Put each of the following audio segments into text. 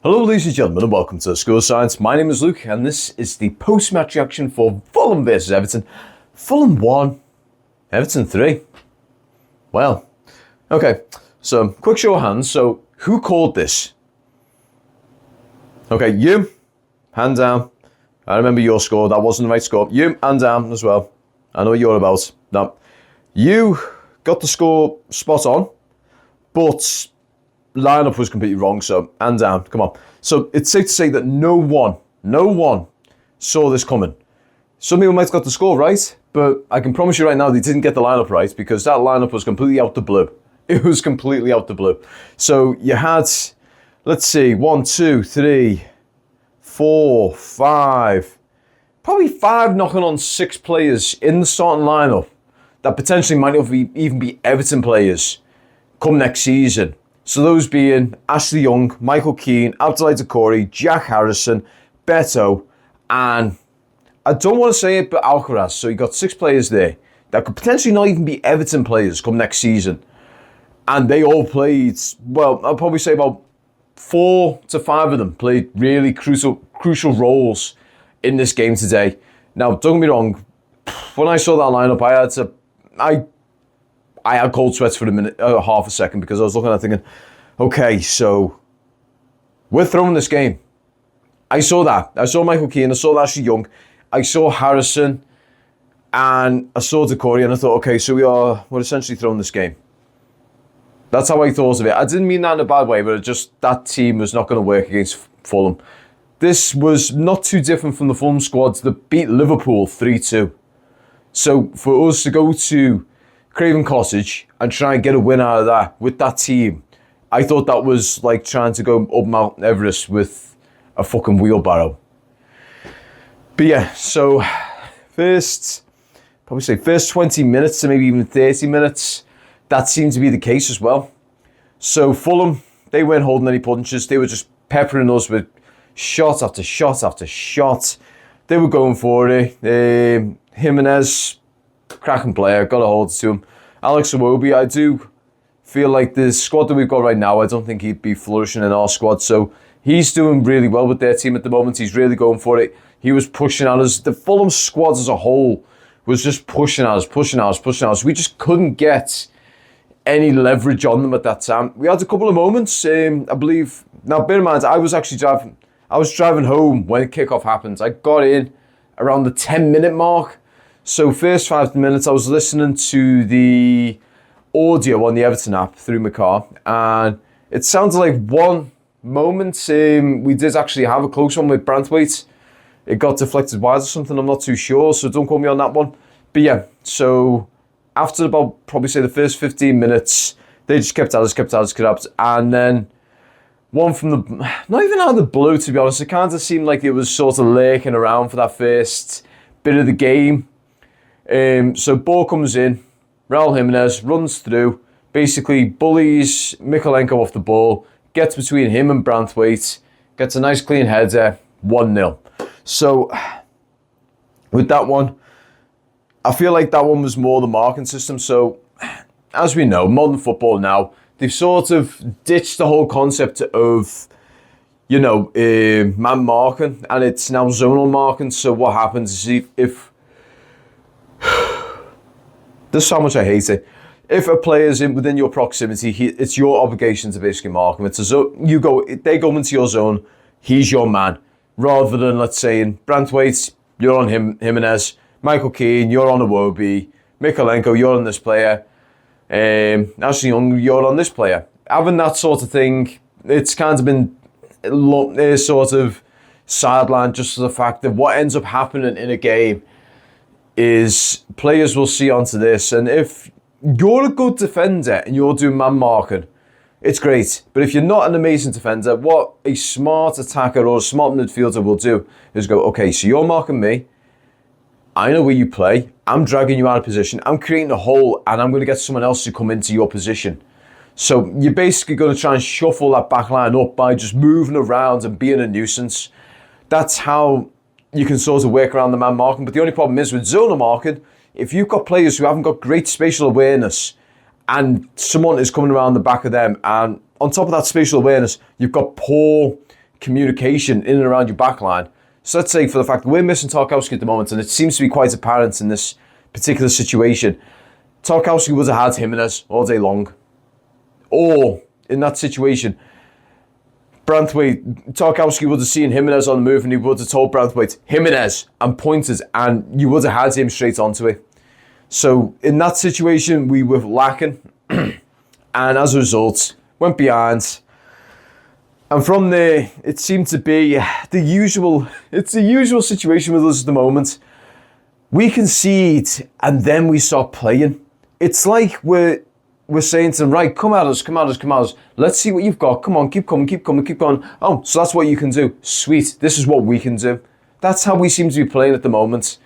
Hello ladies and gentlemen and welcome to School of Science. My name is Luke and this is the post-match reaction for Fulham versus Everton. Fulham 1, Everton 3. Well, okay, so quick show of hands. So who called this? Okay, you, hand down. I remember your score, that wasn't the right score. You, hand down as well. I know what you're about. No, you got the score spot on, but lineup was completely wrong, so hand down, come on. So it's safe to say that no one saw this coming. Some people might have got the score right, but I can promise you right now they didn't get the lineup right because that lineup was completely out the blue. It was completely out the blue. So you had, let's see, 1, 2, 3, 4, 5, probably 5 knocking on 6 players in the starting lineup that potentially might even be Everton players come next season. So those being Ashley Young, Michael Keane, Abdoulaye Doucouré, Jack Harrison, Beto, and I don't want to say it, but Alcaraz. So you got 6 players there that could potentially not even be Everton players come next season. And they all played, well, I'll probably say about 4 to 5 of them played really crucial roles in this game today. Now, don't get me wrong, when I saw that lineup, I had cold sweats for half a second because I was looking at it thinking, okay, so we're throwing this game. I saw that. I saw Michael Keane, I saw Ashley Young, I saw Harrison, and I saw Doucouré, and I thought, okay, so we're essentially throwing this game. That's how I thought of it. I didn't mean that in a bad way, but that team was not going to work against Fulham. This was not too different from the Fulham squads that beat Liverpool 3-2. So for us to go to Craven Cottage and try and get a win out of that with that team, I thought that was like trying to go up Mount Everest with a fucking wheelbarrow. But yeah, so first 20 minutes to maybe even 30 minutes, that seemed to be the case as well. So Fulham, they weren't holding any punches. They were just peppering us with shot after shot after shot. They were going for it. Jimenez, cracking player, got a hold to him. Alex Iwobi, I do feel like the squad that we've got right now, I don't think he'd be flourishing in our squad. So he's doing really well with their team at the moment. He's really going for it. He was pushing at us. The Fulham squad as a whole was just pushing at us. We just couldn't get any leverage on them at that time. We had a couple of moments, I believe. Now, bear in mind, I was driving home when kickoff happened. I got in around the 10-minute mark. So first 5 minutes, I was listening to the audio on the Everton app through my car, and it sounded like one moment we did actually have a close one with Branthwaite. It got deflected wide or something, I'm not too sure, so don't quote me on that one. But yeah, so after about, probably say the first 15 minutes, they just kept at us, and then one from the, not even out of the blue to be honest, it kind of seemed like it was sort of lurking around for that first bit of the game. So ball comes in, Raul Jimenez runs through, basically bullies Mykolenko off the ball, gets between him and Branthwaite, gets a nice clean header, 1-0. So with that one, I feel like that one was more the marking system. So as we know, modern football now, they've sort of ditched the whole concept of, man marking, and it's now zonal marking. So what happens is if this is how much I hate it. If a player's within your proximity, it's your obligation to basically mark him. It's as though they go into your zone, he's your man. Rather than, let's say, in Branthwaite, you're on Jimenez, Michael Keane, you're on Iwobi, Mykolenko, you're on this player, Ashley Young, you're on this player. Having that sort of thing, it's kind of been sort of sidelined just to the fact that what ends up happening in a game is players will see onto this, and if you're a good defender and you're doing man marking, it's great. But if you're not an amazing defender, what a smart attacker or a smart midfielder will do is go, okay, so you're marking me, I know where you play, I'm dragging you out of position, I'm creating a hole, and I'm going to get someone else to come into your position. So you're basically going to try and shuffle that back line up by just moving around and being a nuisance. That's how you can sort of work around the man marking. But the only problem is with zonal marking, if you've got players who haven't got great spatial awareness and someone is coming around the back of them, and on top of that spatial awareness, you've got poor communication in and around your backline. So let's say for the fact that we're missing Tarkowski at the moment, and it seems to be quite apparent in this particular situation, Tarkowski would have had Jimenez all day long. Or, in that situation, Tarkowski would have seen Jimenez on the move and he would have told Branthwaite, Jimenez, and pointed, and you would have had him straight onto it. So, in that situation, we were lacking, and as a result, went behind. And from there, it seemed to be the usual situation with us at the moment. We concede, and then we start playing. It's like we're saying to them, right, come at us. Let's see what you've got. Come on, keep coming. Oh, so that's what you can do. Sweet, this is what we can do. That's how we seem to be playing at the moment.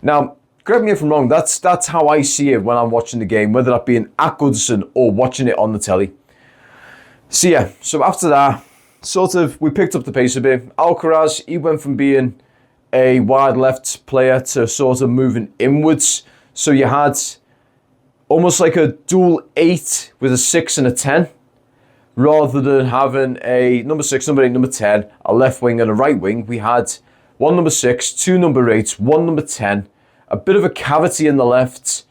Now, correct me if I'm wrong, that's how I see it when I'm watching the game, whether that be at Goodison or watching it on the telly. So yeah, so after that, we picked up the pace a bit. Alcaraz, he went from being a wide left player to sort of moving inwards. So you had almost like a dual 8 with a 6 and a 10, rather than having a number 6, number 8, number 10, a left wing and a right wing. We had one number 6, two number 8s, one number 10, a bit of a cavity in the left,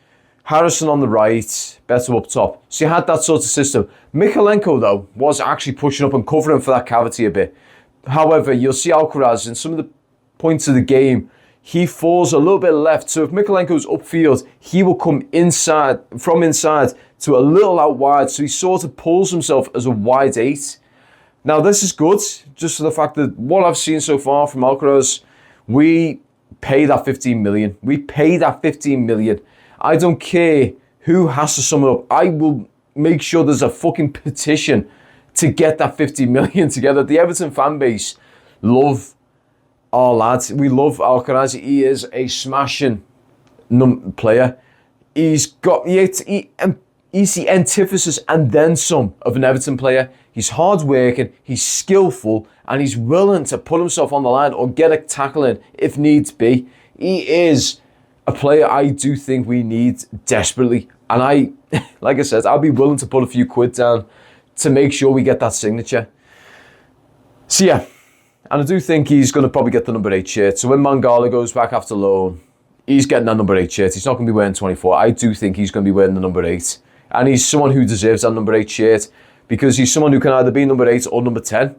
Harrison on the right, better up top. So you had that sort of system. Mykolenko, though, was actually pushing up and covering for that cavity a bit. However, you'll see Alcaraz in some of the points of the game, he falls a little bit left. So if Mykolenko's upfield, he will come from inside to a little out wide. So he sort of pulls himself as a wide 8. Now, this is good, just for the fact that what I've seen so far from Alcaraz, we pay that 15 million. We pay that 15 million. I don't care who has to sum it up. I will make sure there's a fucking petition to get that 50 million together. The Everton fan base love our lads. We love Alcaraz. He is a smashing player. He's the antithesis and then some of an Everton player. He's hard-working, he's skillful, and he's willing to put himself on the line or get a tackle in if needs be. He is a player I do think we need desperately. And like I said, I'll be willing to put a few quid down to make sure we get that signature. So yeah, and I do think he's going to probably get the number 8 shirt. So when Mangala goes back after loan, he's getting that number 8 shirt. He's not going to be wearing 24. I do think he's going to be wearing the number 8. And he's someone who deserves that number 8 shirt because he's someone who can either be number 8 or number 10.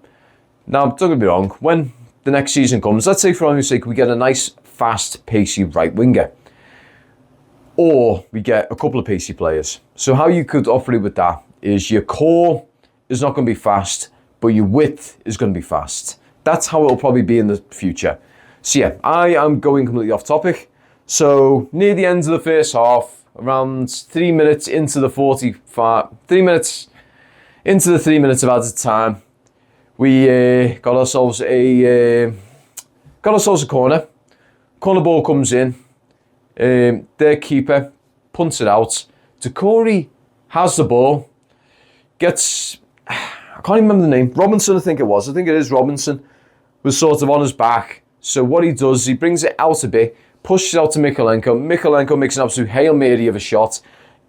Now, don't get me wrong, when the next season comes, let's say for argument's sake, we get a nice, fast, pacey right winger. Or we get a couple of pacey players. So how you could operate with that is your core is not going to be fast, but your width is going to be fast. That's how it'll probably be in the future. So yeah, I am going completely off topic. So near the end of the first half, around 3 minutes into the 3 minutes into the 3 minutes of added time, we got ourselves a corner. Corner ball comes in. Their keeper punts it out. Decore has the ball. I can't even remember the name. Robinson, I think it was. I think it is Robinson. Was sort of on his back. So what he does, he brings it out a bit, pushes it out to Mykolenko. Mykolenko makes an absolute Hail Mary of a shot.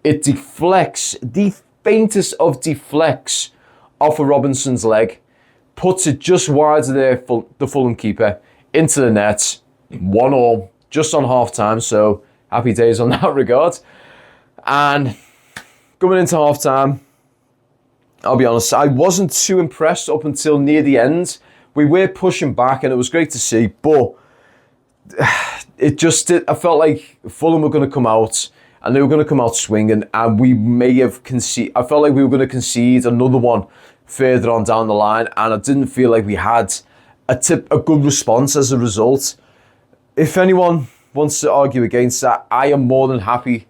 It deflects, the faintest of deflects off of Robinson's leg. Puts it just wide of the Fulham keeper into the net. 1-1, just on half time. So happy days on that regard. And going into half time, I'll be honest, I wasn't too impressed up until near the end. We were pushing back and it was great to see, but I felt like Fulham were going to come out and they were going to come out swinging, and we may have conceded. I felt like we were going to concede another one further on down the line, and I didn't feel like we had a good response as a result. If anyone wants to argue against that, I am more than happy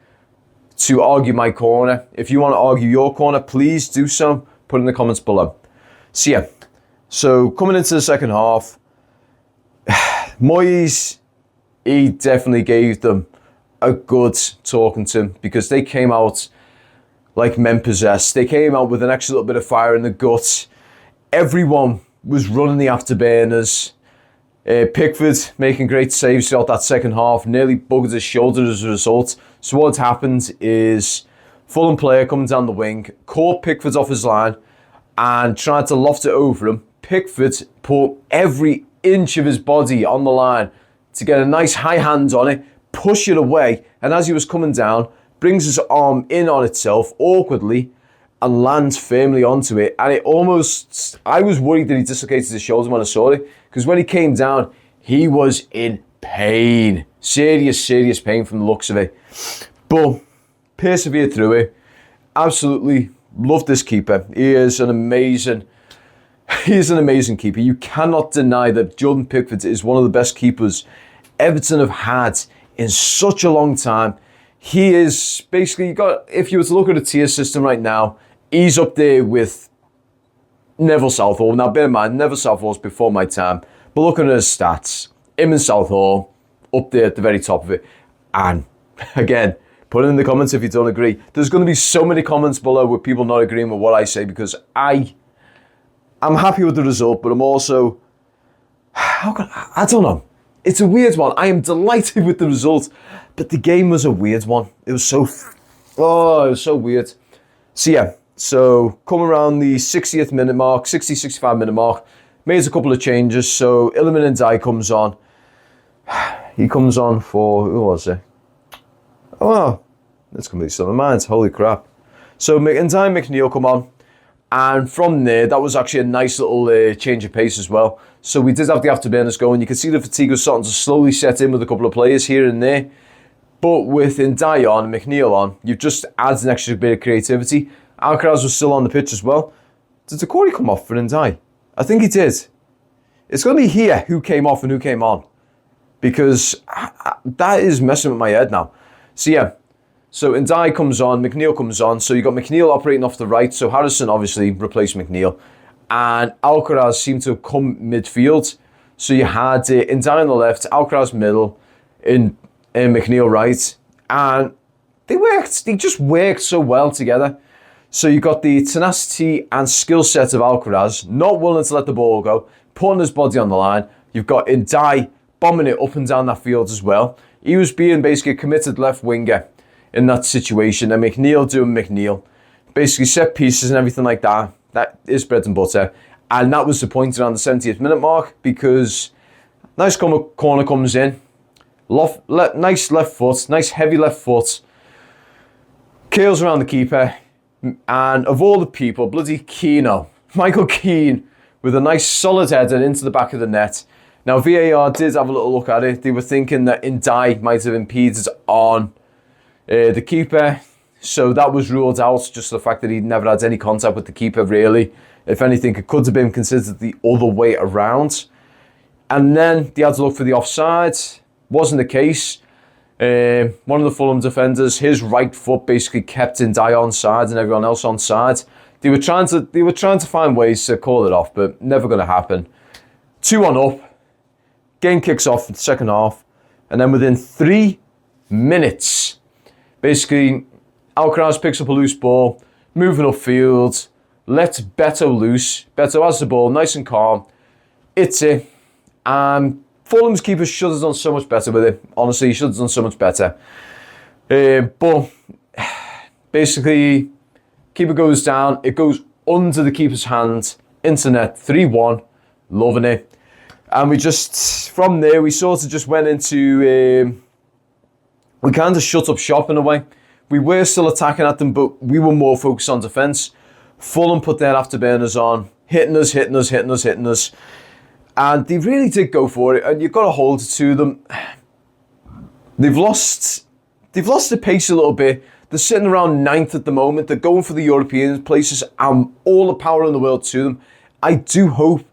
to argue my corner. If you want to argue your corner, please do so. Put it in the comments below. So yeah, so coming into the second half, Moyes, he definitely gave them a good talking to because they came out like men possessed. They came out with an extra little bit of fire in the gut. Everyone was running the afterburners. Pickford making great saves throughout that second half, nearly buggered his shoulder as a result. So what happened is Fulham player coming down the wing, caught Pickford off his line and tried to loft it over him. Pickford put every inch of his body on the line to get a nice high hand on it, push it away, and as he was coming down, brings his arm in on itself awkwardly and lands firmly onto it. And it almost, I was worried that he dislocated his shoulder when I saw it, because when he came down, he was in pain. Serious, serious pain from the looks of it. But persevered through it. Absolutely love this keeper. He is an amazing keeper. You cannot deny that Jordan Pickford is one of the best keepers Everton have had in such a long time. He is basically, if you were to look at a tier system right now, he's up there with Neville Southall. Now, bear in mind, Neville Southall's before my time, but looking at his stats, him and Southall up there at the very top of it. And again, put it in the comments if you don't agree. There's going to be so many comments below with people not agreeing with what I say, because I'm happy with the result, but I'm also, I don't know. It's a weird one. I am delighted with the result, but the game was a weird one. It was so weird. So yeah, come around the 60th minute mark, 65 minute mark, made a couple of changes. So Iliman Ndiaye comes on. He comes on for, who was it? Oh, that's completely slipped my mind. Holy crap. So Ndiaye and McNeil come on. And from there, that was actually a nice little change of pace as well. So we did have the afterburners going. You can see the fatigue was starting to slowly set in with a couple of players here and there. But with Ndiaye on and McNeil on, you've just added an extra bit of creativity. Alcaraz was still on the pitch as well. Did Decore come off for Ndiaye? I think he did. It's going to be here who came off and who came on, because that is messing with my head now. So yeah. So Ndiaye comes on, McNeil comes on. So you got McNeil operating off the right. So Harrison obviously replaced McNeil. And Alcaraz seemed to have come midfield. So you had Ndiaye on the left, Alcaraz middle, and McNeil right. And they just worked so well together. So you got the tenacity and skill set of Alcaraz, not willing to let the ball go, putting his body on the line. You've got Ndiaye bombing it up and down that field as well. He was being basically a committed left winger in that situation, and McNeil doing McNeil. Basically set pieces and everything like that. That is bread and butter. And that was the point around the 70th minute mark, because nice corner comes in. Nice left foot, nice heavy left foot. Curls around the keeper. And of all the people, bloody Michael Keane, with a nice solid header into the back of the net. Now VAR did have a little look at it. They were thinking that Ndiaye might have impeded on the keeper, so that was ruled out. Just the fact that he'd never had any contact with the keeper, really. If anything, it could have been considered the other way around. And then they had to look for the offside. Wasn't the case. One of the Fulham defenders, his right foot basically kept Ndiaye onside and everyone else onside. They were trying to find ways to call it off, but never going to happen. 2-1 up. Game kicks off in the second half, and then within 3 minutes, basically, Alcaraz picks up a loose ball, moving upfield, lets Beto loose. Beto has the ball, nice and calm. It's it. And Fulham's keeper should have done so much better with it. Honestly, he should have done so much better. But basically, keeper goes down. It goes under the keeper's hand, into net, 3-1. Loving it. And we just, from there, we sort of just went into... we kind of shut up shop in a way. We were still attacking at them, but we were more focused on defence. Fulham put their afterburners on, hitting us. And they really did go for it, and you've got to hold it to them. They've lost the pace a little bit. They're sitting around 9th at the moment. They're going for the European places, and all the power in the world to them. I do hope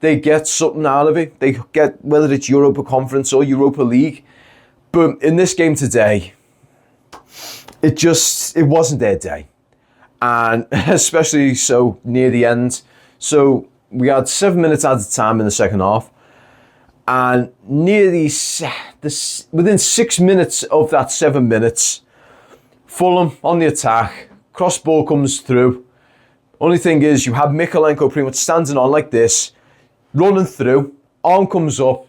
they get something out of it. They get, whether it's Europa Conference or Europa League. But in this game today, it wasn't their day. And especially so near the end. So we had 7 minutes at a time in the second half. And within 6 minutes of that 7 minutes, Fulham on the attack, cross ball comes through. Only thing is, you have Mykolenko pretty much standing on like this, running through, arm comes up,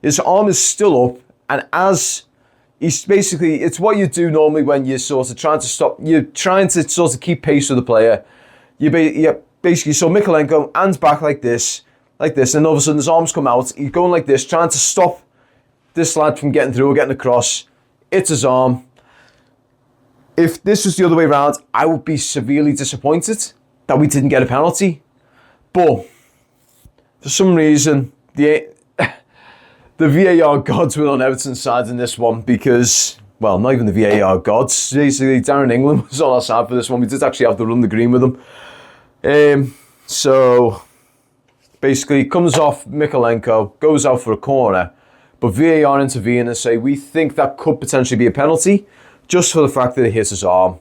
his arm is still up, and as he's basically, it's what you do normally when you're sort of trying to keep pace with the player. You basically, so Mykolenko, hands back like this, like this, and all of a sudden his arms come out. He's going like this, trying to stop this lad from getting through or getting across. It's his arm. If this was the other way around, I would be severely disappointed that we didn't get a penalty. But for some reason, the VAR gods were on Everton's side in this one because, well, not even the VAR gods. Basically, Darren England was on our side for this one. We did actually have to run the green with him. So, basically, comes off Mikalenko, goes out for a corner, but VAR intervene and say, we think that could potentially be a penalty, just for the fact that it hits his arm.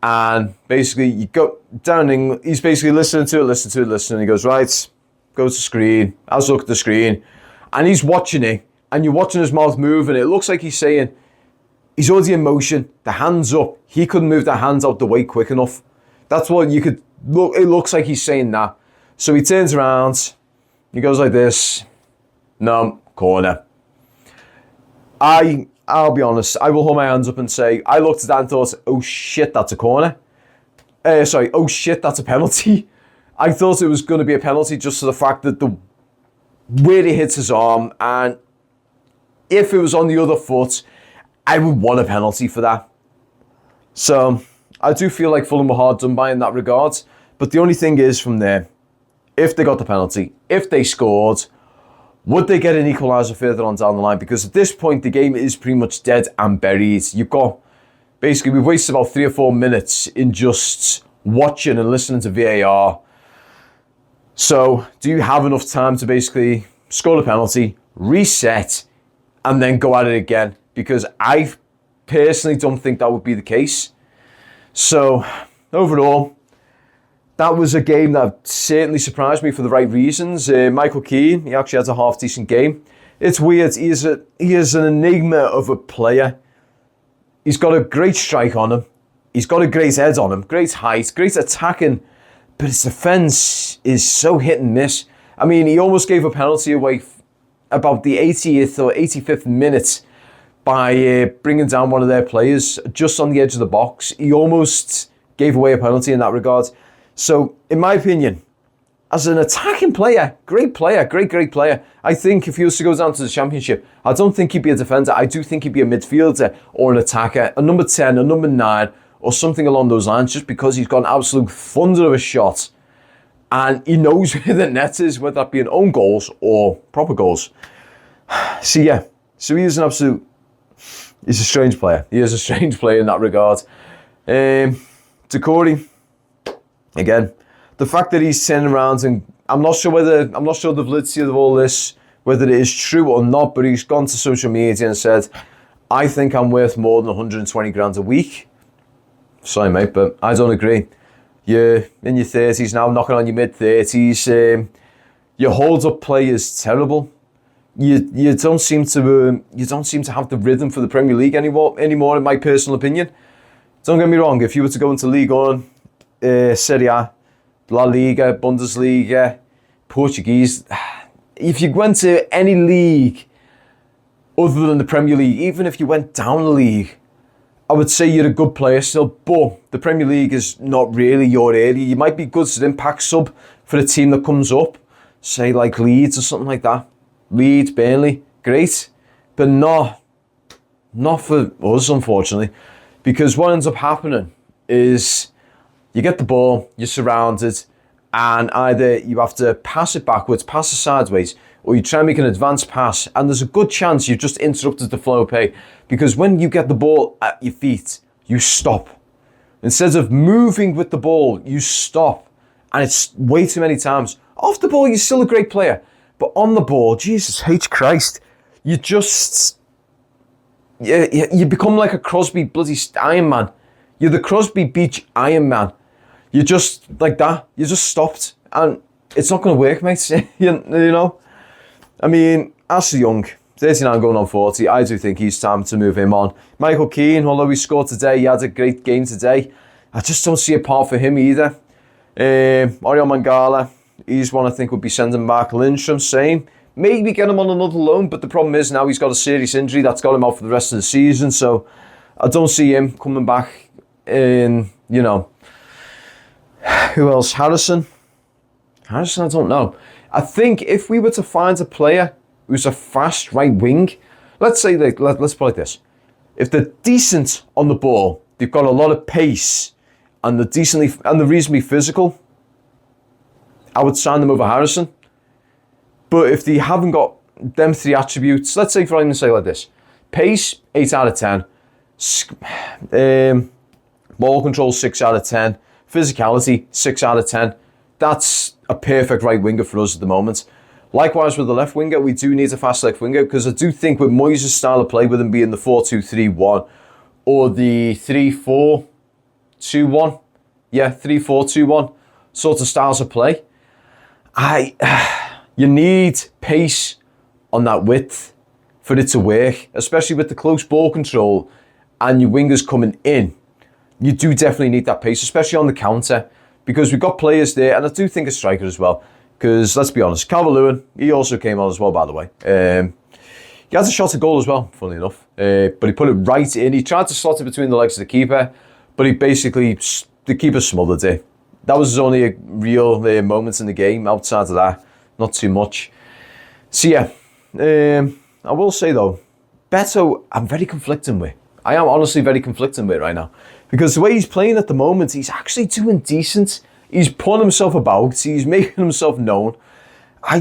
And basically, you go Darren England, he's basically listening to it, and he goes, right, goes to screen, has a look at the screen, and he's watching it, and you're watching his mouth move, and it looks like he's saying, he's already in motion, the hand's up, he couldn't move the hands out the way quick enough. That's what you could look, it looks like he's saying that. So he turns around, he goes like this, no, corner. I'll be honest, I will hold my hands up and say, I looked at that and thought, oh shit, that's a corner. Oh shit, that's a penalty. I thought it was going to be a penalty just for the fact that the way it hits his arm, and if it was on the other foot, I would want a penalty for that. So I do feel like Fulham were hard done by in that regard. But the only thing is from there, if they got the penalty, if they scored, would they get an equaliser further on down the line? Because at this point, the game is pretty much dead and buried. You've got, basically, we've wasted about 3 or 4 minutes in just watching and listening to VAR. So, do you have enough time to basically score the penalty, reset, and then go at it again? Because I personally don't think that would be the case. So, overall, that was a game that certainly surprised me for the right reasons. Michael Keane, he actually has a half-decent game. It's weird, he is an enigma of a player. He's got a great strike on him. He's got a great head on him, great height, great attacking, but his defence is so hit and miss. I mean, he almost gave a penalty away about the 80th or 85th minute by bringing down one of their players just on the edge of the box. He almost gave away a penalty in that regard. So, in my opinion, as an attacking player, great player. I think if he was to go down to the Championship, I don't think he'd be a defender. I do think he'd be a midfielder or an attacker, a number 10, a number 9, or something along those lines, just because he's got an absolute thunder of a shot. And he knows where the net is, whether that be in own goals or proper goals. So, yeah. So, he's a strange player. He is a strange player in that regard. Decore, again, the fact that he's turning around, and I'm not sure the validity of all this, whether it is true or not, but he's gone to social media and said, I think I'm worth more than 120 grand a week. Sorry, mate, but I don't agree. You're in your 30s now, knocking on your mid-30s. Your hold-up play is terrible. You don't seem to have the rhythm for the Premier League anymore, in my personal opinion. Don't get me wrong, if you were to go into League 1, Serie A, La Liga, Bundesliga, Portuguese, if you went to any league other than the Premier League, even if you went down the league, I would say you're a good player still, but the Premier League is not really your area. You might be good as an impact sub for a team that comes up, say like Leeds or something like that. Leeds, Burnley, great, but not for us, unfortunately, because what ends up happening is you get the ball, you're surrounded, and either you have to pass it backwards, pass it sideways, or you try and make an advanced pass, and there's a good chance you've just interrupted the flow of play, because when you get the ball at your feet, you stop. Instead of moving with the ball, you stop, and it's way too many times. Off the ball, you're still a great player, but on the ball, Jesus H. Christ, you just... You become like a Crosby bloody Iron Man. You're the Crosby Beach Iron Man. You're just like that. You just stopped. And it's not going to work, mate. you know? I mean, Ashley Young, 39 going on 40. I do think he's time to move him on. Michael Keane, although he scored today, he had a great game today. I just don't see a part for him either. Oriol Mangala, he's one I think would be sending back. Lindstrom, same. Maybe get him on another loan, but the problem is now he's got a serious injury that's got him out for the rest of the season. So I don't see him coming back in, Who else? Harrison. Harrison, I don't know. I think if we were to find a player who's a fast right wing, let's say let's put it like this: if they're decent on the ball, they've got a lot of pace, and they're reasonably physical, I would sign them over Harrison. But if they haven't got them three attributes, let's say for argument's sake like this: pace, 8 out of 10, ball control, 6 out of 10, physicality, 6 out of 10. That's a perfect right winger for us at the moment. Likewise with the left winger, we do need a fast left winger, because I do think with Moyes' style of play, with him being the 4-2-3-1 or the 3-4-2-1, 3-4-2-1 sort of styles of play, you need pace on that width for it to work, especially with the close ball control and your wingers coming in. You do definitely need that pace, especially on the counter, because we've but players there, and I do think a striker as well, because let's be honest, Calvert-Lewin, he also came on as well, by the way. He has a shot at goal as well, funnily enough, but he put it right in. He tried to slot it between the legs of the keeper, but the keeper smothered it. That was his only real moments in the game. Outside of that, not too much. So yeah, I will say though, Beto, I'm very conflicting with. I am honestly very conflicting with right now, because the way he's playing at the moment, he's actually doing decent. He's putting himself about. He's making himself known. I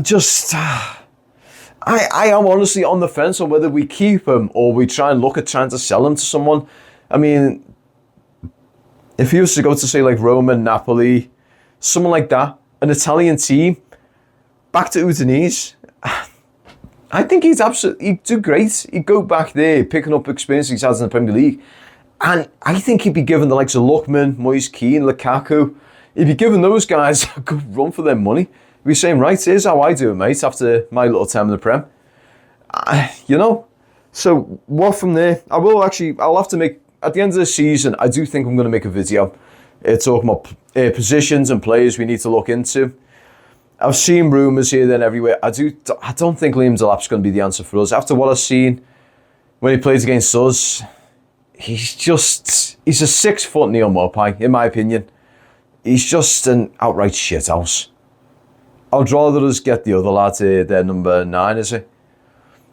am honestly on the fence on whether we keep him or we try and look at trying to sell him to someone. I mean, if he was to go to, say, like Roma, Napoli, someone like that, an Italian team, back to Udinese, I think he'd do great. He'd go back there, picking up experience he's had in the Premier League. And I think he'd be given the likes of Lookman, Moise Kean, Lukaku, he'd be giving those guys a good run for their money. He'd be saying, right, here's how I do it, mate, after my little time in the Prem. So what from there? I'll have to make, at the end of the season, I do think I'm going to make a video talking about positions and players we need to look into. I've seen rumours here, there and everywhere. I don't think Liam Delap's going to be the answer for us. After what I've seen when he plays against us, he's a 6 foot Neil Maupay, in my opinion. He's just an outright shithouse. I'd rather us get the other lad, their number 9, is it?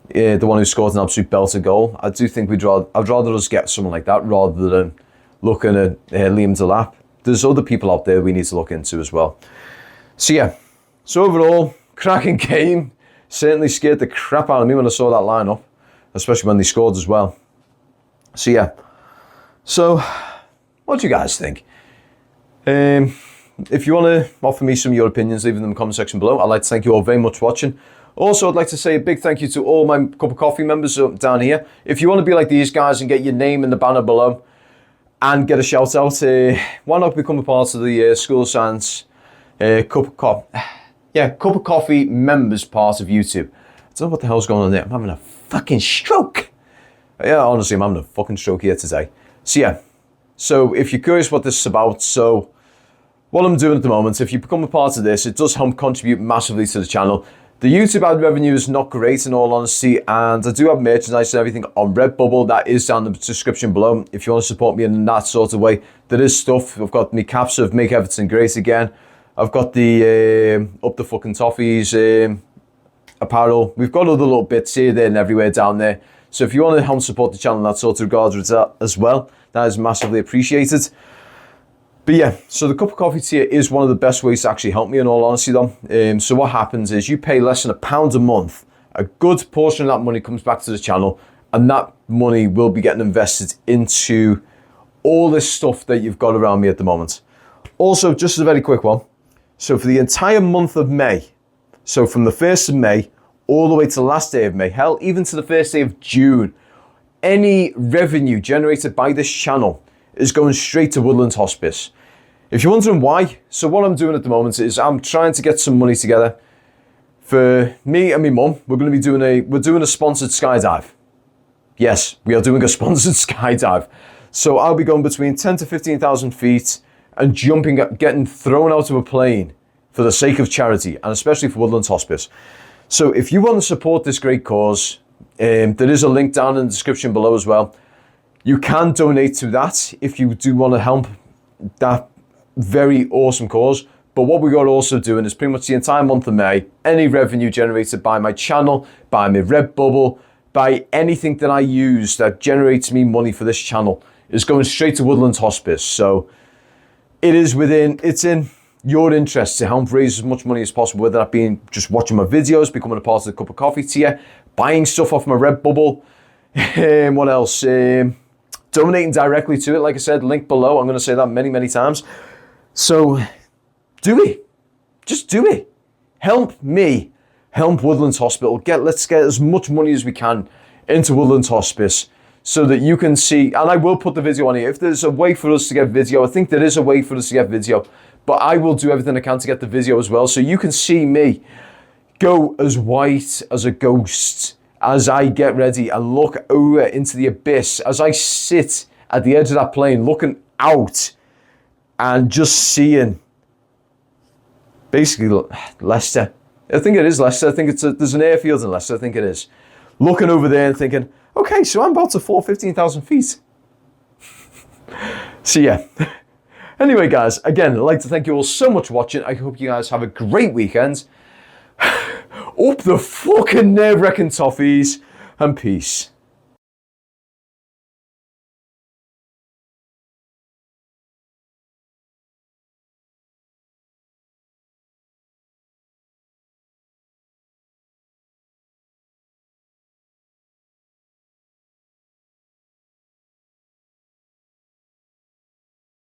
The one who scored an absolute belter goal. I do think I'd rather us get someone like that rather than looking at Liam Delap. There's other people out there we need to look into as well. So yeah, so overall, cracking game. Certainly scared the crap out of me when I saw that lineup, especially when they scored as well. So yeah, so what do you guys think? If you want to offer me some of your opinions, leave them in the comment section below. I'd like to thank you all very much for watching. Also, I'd like to say a big thank you to all my Cup of Coffee members down here. If you want to be like these guys and get your name in the banner below and get a shout out, why not become a part of the School Science Cup of Coffee members part of YouTube? I don't know what the hell's going on there. I'm having a fucking stroke. Yeah, honestly, I'm having a fucking stroke here today. So yeah, so if you're curious what this is about, so what I'm doing at the moment, if you become a part of this, it does help contribute massively to the channel. The YouTube ad revenue is not great in all honesty, and I do have merchandise and everything on Redbubble. That is down in the description below if you want to support me in that sort of way. There is stuff. I've got my caps of Make Everton Great Again. I've got the Up the Fucking Toffees apparel. We've got other little bits here, there and everywhere down there. So if you want to help support the channel in that sort of regard as well, that is massively appreciated. But yeah, so the Cup of Coffee tier is one of the best ways to actually help me in all honesty though. So what happens is you pay less than £1 a month. A good portion of that money comes back to the channel, and that money will be getting invested into all this stuff that you've got around me at the moment. Also, just a very quick one. So for the entire month of May, so from the 1st of May all the way to the last day of May, hell, even to the first day of June, any revenue generated by this channel is going straight to Woodlands Hospice. If you're wondering why, so what I'm doing at the moment is I'm trying to get some money together for me and my mum. We're doing a sponsored skydive. Yes, we are doing a sponsored skydive. So I'll be going between 10 to 15,000 feet and getting thrown out of a plane for the sake of charity, and especially for Woodlands Hospice. So if you want to support this great cause, there is a link down in the description below as well. You can donate to that if you do want to help that very awesome cause. But what we got also doing is pretty much the entire month of May, any revenue generated by my channel, by my Redbubble, by anything that I use that generates me money for this channel is going straight to Woodlands Hospice. So it's in your interest to help raise as much money as possible, whether that being just watching my videos, becoming a part of the Cup of Coffee tier, buying stuff off my Redbubble, what else? Donating directly to it, like I said, link below. I'm going to say that many, many times. So do it. Just do it. Help me. Help Woodlands Hospital. Let's get as much money as we can into Woodlands Hospice so that you can see, and I will put the video on here. If there's a way for us to get video, I think there is a way for us to get video, but I will do everything I can to get the video as well so you can see me go as white as a ghost as I get ready and look over into the abyss, as I sit at the edge of that plane looking out and just seeing basically Leicester. I think it is Leicester. I think there's an airfield in Leicester. I think it is. Looking over there and thinking, okay, so I'm about to fall 15,000 feet. So yeah. Anyway, guys, again, I'd like to thank you all so much for watching. I hope you guys have a great weekend. Up the fucking nerve-wracking toffees, and peace.